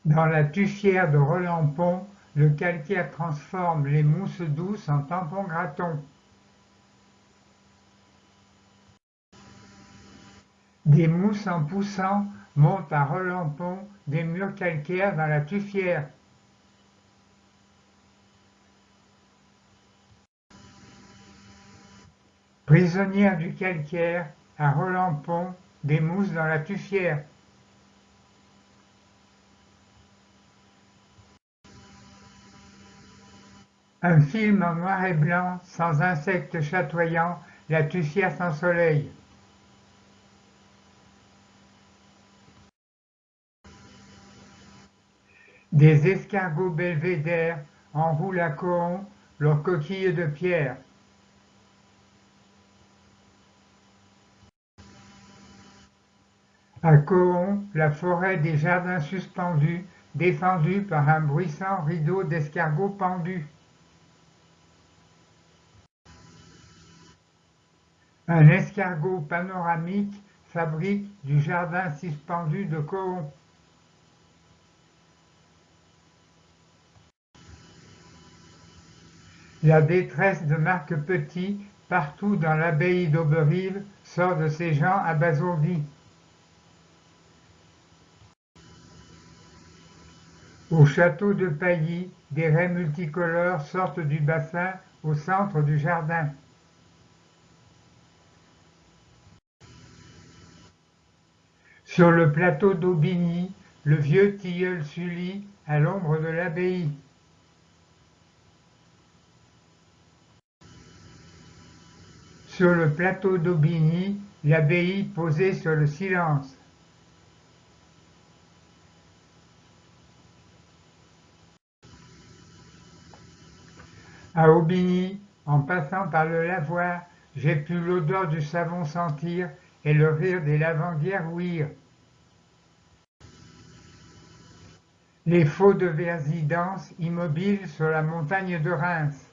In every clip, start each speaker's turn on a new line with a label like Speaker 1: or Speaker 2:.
Speaker 1: Dans la tuffière de Roland-Pont, le calcaire transforme les mousses douces en tampons gratons. Des mousses en poussant montent à Roland-Pont des murs calcaires dans la tuffière. Prisonnière du calcaire, à Roland-Pont, des mousses dans la tuffière. Un film en noir et blanc, sans insectes chatoyants, la tuffière sans soleil. Des escargots belvédères enroulent à Cohon leurs coquilles de pierre. À Cohon, la forêt des jardins suspendus, défendue par un bruissant rideau d'escargots pendus. Un escargot panoramique fabrique du jardin suspendu de Cohon. La détresse de Marc Petit, partout dans l'abbaye d'Auberive, sort de ces gens abasourdis. Au château de Pailly, des raies multicolores sortent du bassin au centre du jardin. Sur le plateau d'Aubigny, le vieux tilleul Sully à l'ombre de l'abbaye. Sur le plateau d'Aubigny, l'abbaye posée sur le silence. À Aubigny, en passant par le lavoir, j'ai pu l'odeur du savon sentir et le rire des lavandières ouïr. Les faux de Verzy dansent immobiles sur la montagne de Reims.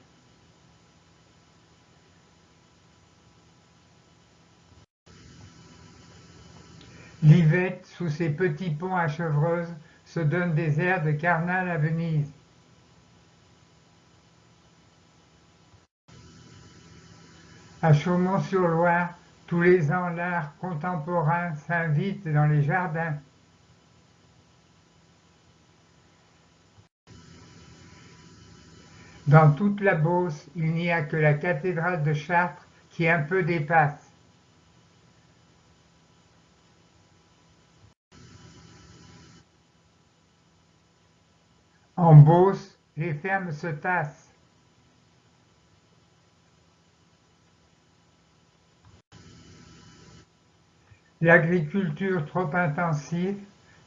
Speaker 1: L'Yvette, sous ses petits ponts à Chevreuse, se donne des airs de carnal à Venise. À Chaumont-sur-Loire, tous les ans l'art contemporain s'invite dans les jardins. Dans toute la Beauce, il n'y a que la cathédrale de Chartres qui un peu dépasse. En Beauce, les fermes se tassent. L'agriculture trop intensive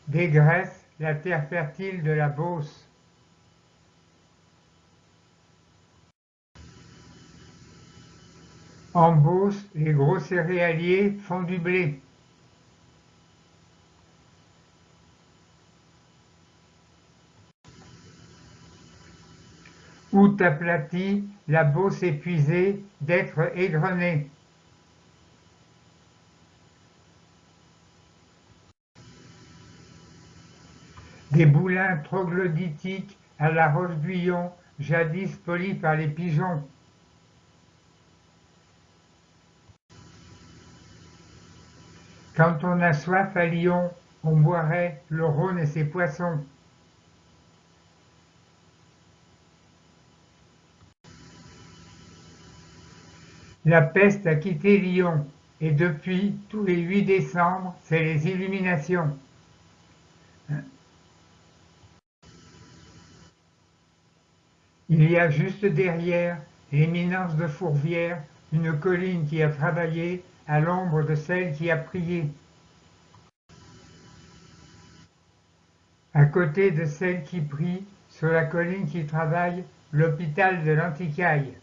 Speaker 1: dégraisse la terre fertile de la Beauce. En Beauce, les gros céréaliers font du blé. Août aplati, la Beauce épuisée d'être égrenée. Des boulins troglodytiques à la Roche-Guyon, jadis polis par les pigeons. Quand on a soif à Lyon, on boirait le Rhône et ses poissons. La peste a quitté Lyon, et depuis, tous les 8 décembre, c'est les illuminations. Il y a juste derrière l'éminence de Fourvière une colline qui a travaillé à l'ombre de celle qui a prié. À côté de celle qui prie, sur la colline qui travaille, l'hôpital de l'Anticaille.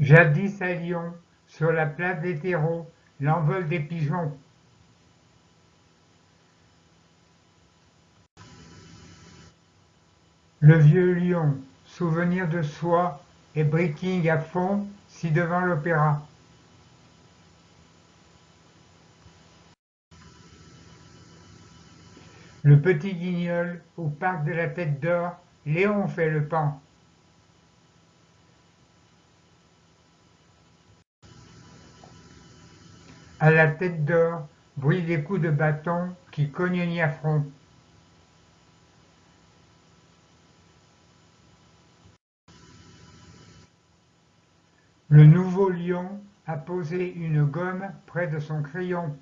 Speaker 1: Jadis à Lyon, sur la place des terreaux, l'envol des pigeons. Le vieux Lyon, souvenir de soi et breaking à fond, ci devant l'opéra. Le Petit Guignol, au parc de la Tête d'Or, Léon fait le paon. À la Tête d'Or, bruit des coups de bâton qui cognent Niafron. Le nouveau lion a posé une gomme près de son crayon.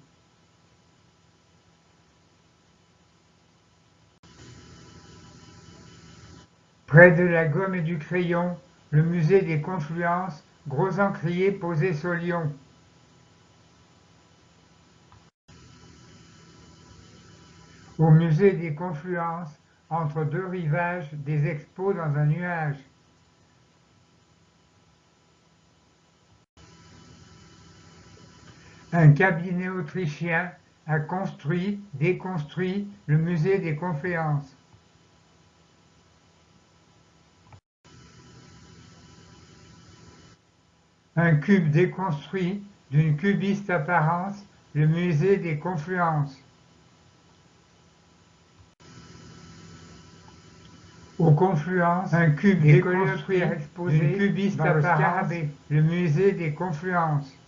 Speaker 1: Près de la gomme et du crayon, le musée des Confluences, gros encrier posé sur lion. Au musée des Confluences, entre deux rivages, des expos dans un nuage. Un cabinet autrichien a construit, déconstruit le musée des Confluences. Un cube déconstruit d'une cubiste apparence, le musée des Confluences. Aux Confluences, un cube déconstruit exposé d'une cubiste apparence, le musée des Confluences.